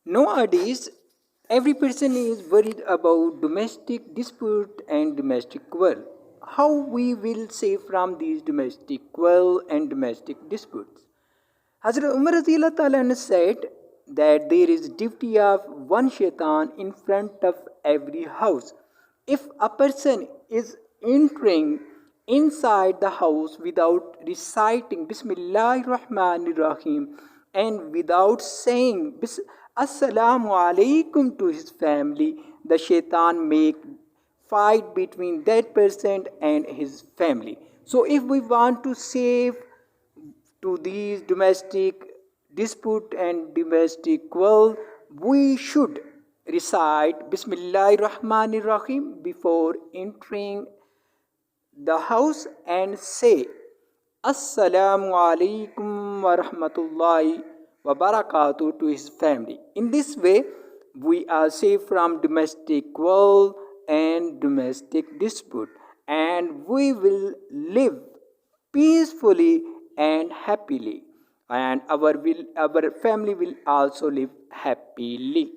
Nowadays, every person is worried about domestic dispute and domestic quarrel. How we will save from these domestic quarrel and domestic disputes? Hazrat Umar Radiyallahu Ta'ala anhu said that there is duty of one shaitan in front of every house. If a person is entering inside the house without reciting Bismillahir Rahmanir Rahim and without saying Assalamu alaikum to his family, the shaitan make fight between that person and his family. So if we want to save to these domestic dispute and domestic quarrel, we should recite Bismillahir Rahmanir Rahim before entering the house and say Assalamu alaikum wa rahmatullahi wa barakatuh to his family. In this way, we are safe from domestic quarrel and domestic dispute, and we will live peacefully and happily, and our family will also live happily.